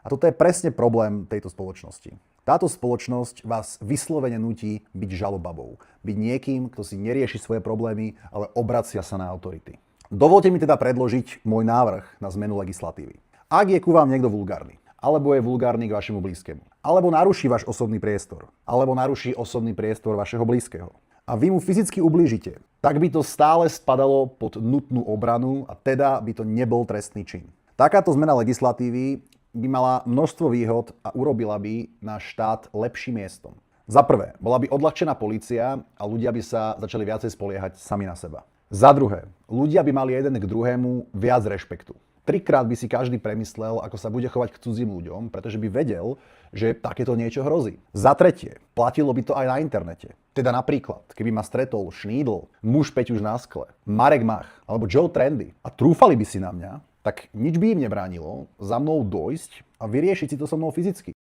A toto je presne problém tejto spoločnosti. Táto spoločnosť vás vyslovene nutí byť žalobabou. Byť niekým, kto si nerieši svoje problémy, ale obracia sa na autority. Dovolte mi teda predložiť môj návrh na zmenu legislatívy. Ak je ku vám niekto vulgárny, alebo je vulgárny k vašemu blízkemu, alebo naruší váš osobný priestor, alebo naruší osobný priestor vašeho blízkeho, a vy mu fyzicky ublížite, tak by to stále spadalo pod nutnú obranu a teda by to nebol trestný čin. Takáto zmena legislatívy by mala množstvo výhod a urobila by náš štát lepším miestom. Za prvé, bola by odľahčená polícia a ľudia by sa začali viacej spoliehať sami na seba. Za druhé, ľudia by mali jeden k druhému viac rešpektu. Trikrát by si každý premyslel, ako sa bude chovať k cudzím ľuďom, pretože by vedel, že takéto niečo hrozí. Za tretie, platilo by to aj na internete. Teda napríklad, keby ma stretol Šnídl, muž Peťuš na skle, Marek Mach alebo Joe Trendy a trúfali by si na mňa, tak nič by im nebránilo za mnou dojsť a vyriešiť si to so mnou fyzicky.